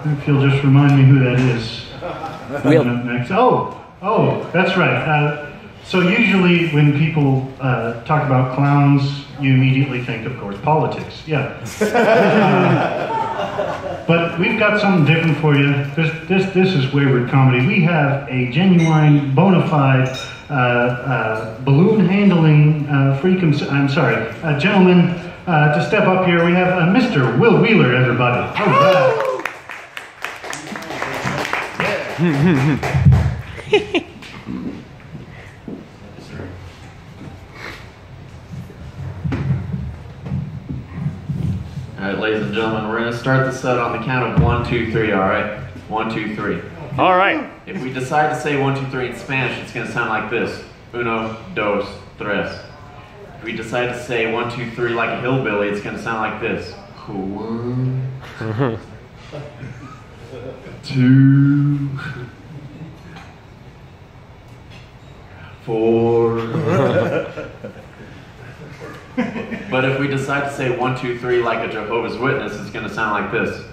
If you'll just remind me who that is. Next. Oh, that's right. So usually when people talk about clowns, you immediately think, of course, politics. Yeah. But we've got something different for you. This is wayward comedy. We have a genuine, bona fide, balloon handling gentleman to step up here. We have Mr. Will Wheeler, everybody. All right. All right, ladies and gentlemen, we're going to start the set on the count of 1, 2, 3, all right? 1, 2, 3. All right. If we decide to say 1, 2, 3 in Spanish, it's going to sound like this. Uno, dos, tres. If we decide to say 1, 2, 3 like a hillbilly, it's going to sound like this. 1, 2, 4. But if we decide to say 1, 2, 3 like a Jehovah's Witness, it's going to sound like this.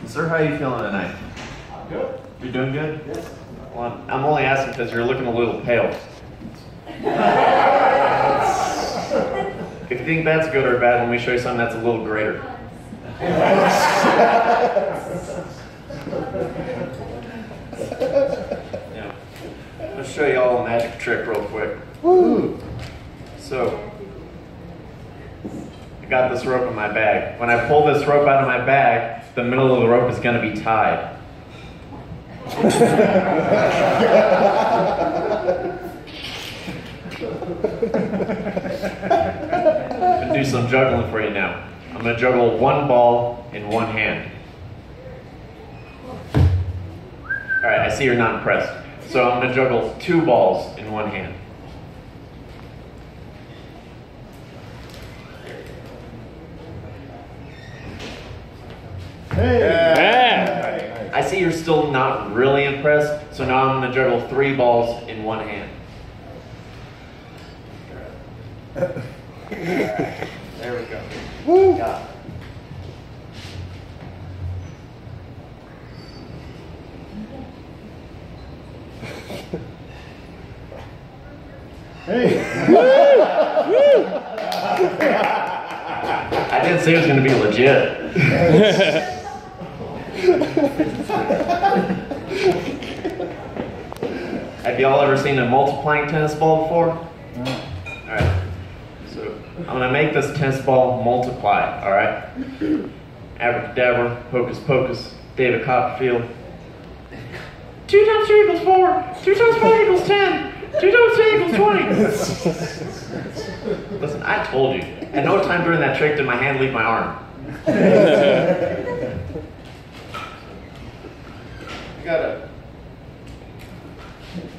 Sir, how are you feeling tonight? Good. You're doing good? Yes. Well, I'm only asking because you're looking a little pale. If you think that's good or bad, let me show you something that's a little greater. Yeah. I'll show you all a magic trick real quick. Woo! So, I got this rope in my bag. When I pull this rope out of my bag, the middle of the rope is going to be tied. I'm going to do some juggling for you now. I'm going to juggle one ball in one hand. Alright, I see you're not impressed. So I'm going to juggle 2 balls in one hand. Hey. Yeah. I see you're still not really impressed, so now I'm going to juggle 3 balls in one hand. There we go. Woo. Got it. Hey. I didn't say it was going to be legit. Have y'all ever seen a multiplying tennis ball before? No. Alright. So I'm going to make this tennis ball multiply, alright? Abracadabra, hocus pocus, David Copperfield. 2 times 2 equals 4. 2 times 4 equals 10. 2 times 10 equals 20. Listen, I told you. At no time during that trick did my hand leave my arm.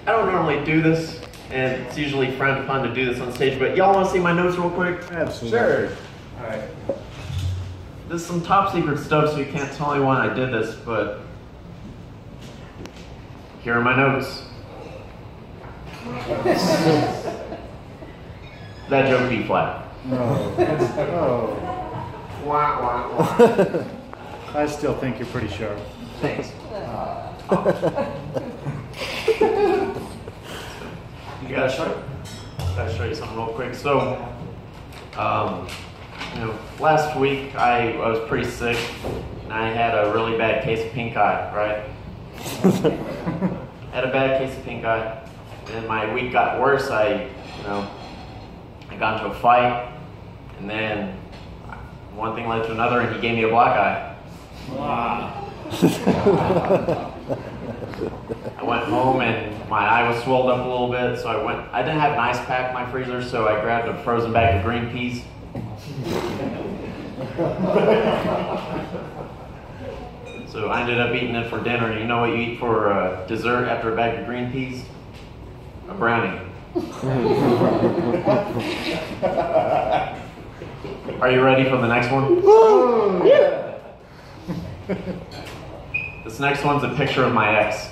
I don't normally do this, and it's usually frowned upon to do this on stage, but y'all want to see my notes real quick? Absolutely. Sure. Alright. This is some top secret stuff, so you can't tell anyone I did this, but here are my notes. That joke B flat. No. Oh. Wah, wah, wah. I still think you're pretty sharp. Thanks. Gotta show you something real quick. So, last week I was pretty sick, and I had a really bad case of pink eye, right? Had a bad case of pink eye, and my week got worse. I got into a fight, and then one thing led to another, and he gave me a black eye. Wow. I went home and my eye was swelled up a little bit, so I didn't have an ice pack in my freezer, so I grabbed a frozen bag of green peas. So I ended up eating it for dinner. You know what you eat for dessert after a bag of green peas? A brownie. Are you ready for the next one? Yeah. This next one's a picture of my ex.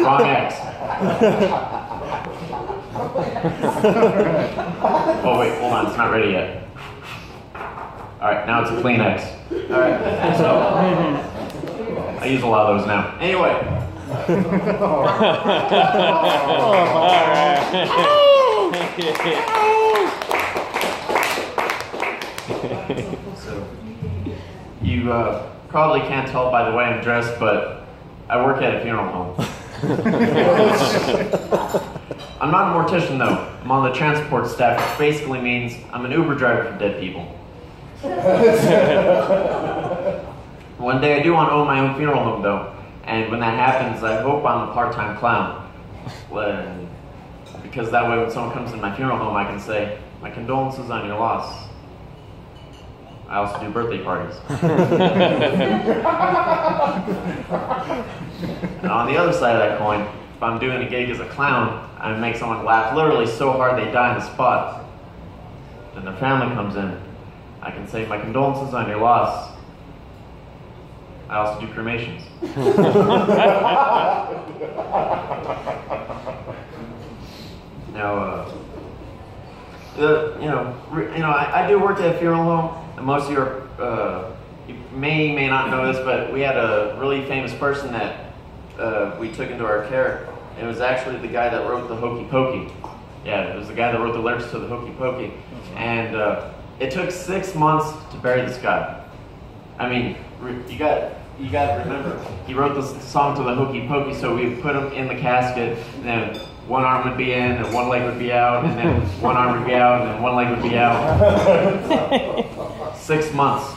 Wrong ex. Oh wait, hold on, it's not ready yet. Alright, now it's a Kleenex. Alright, so I use a lot of those now. Anyway. So, you probably can't tell by the way I'm dressed, but I work at a funeral home. I'm not a mortician though. I'm on the transport staff, which basically means I'm an Uber driver for dead people. One day I do want to own my own funeral home though, and when that happens, I hope I'm a part-time clown. Because that way when someone comes to my funeral home, I can say, my condolences on your loss. I also do birthday parties. And on the other side of that coin, if I'm doing a gig as a clown, I make someone laugh literally so hard they die on the spot. Then their family comes in. I can say, my condolences on your loss. I also do cremations. Now, I do work at a funeral home. And most of you may not know this, but we had a really famous person that we took into our care. It was actually the guy that wrote the Hokey Pokey. Yeah, it was the guy that wrote the lyrics to the Hokey Pokey. And it took 6 months to bury this guy. I mean, you got to remember, he wrote this song to the Hokey Pokey, so we would put him in the casket, and then one arm would be in, and one leg would be out, and then one arm would be out, and then one leg would be out. 6 months.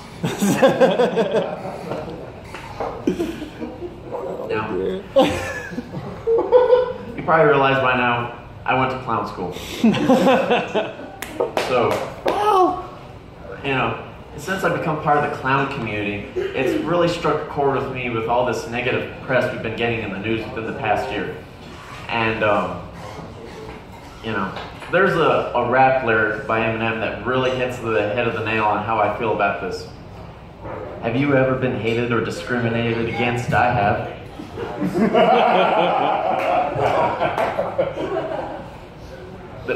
Now, you probably realize by now, I went to clown school. So, since I've become part of the clown community, it's really struck a chord with me with all this negative press we've been getting in the news within the past year. And, there's a rap lyric by Eminem that really hits the head of the nail on how I feel about this. Have you ever been hated or discriminated against? I have.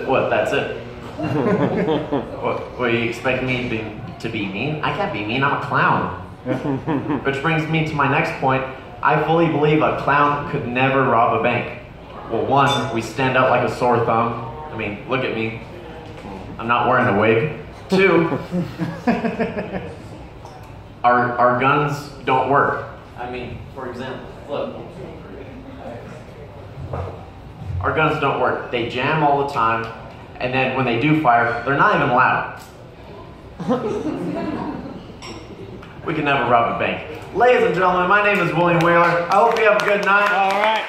What, that's it? What, you expect me to be mean? I can't be mean, I'm a clown. Which brings me to my next point. I fully believe a clown could never rob a bank. Well, one, we stand out like a sore thumb. I mean, look at me. I'm not wearing a wig. Two, our guns don't work. I mean, for example, look. Our guns don't work. They jam all the time, and then when they do fire, they're not even loud. We can never rob a bank. Ladies and gentlemen, my name is William Whaler. I hope you have a good night. All right.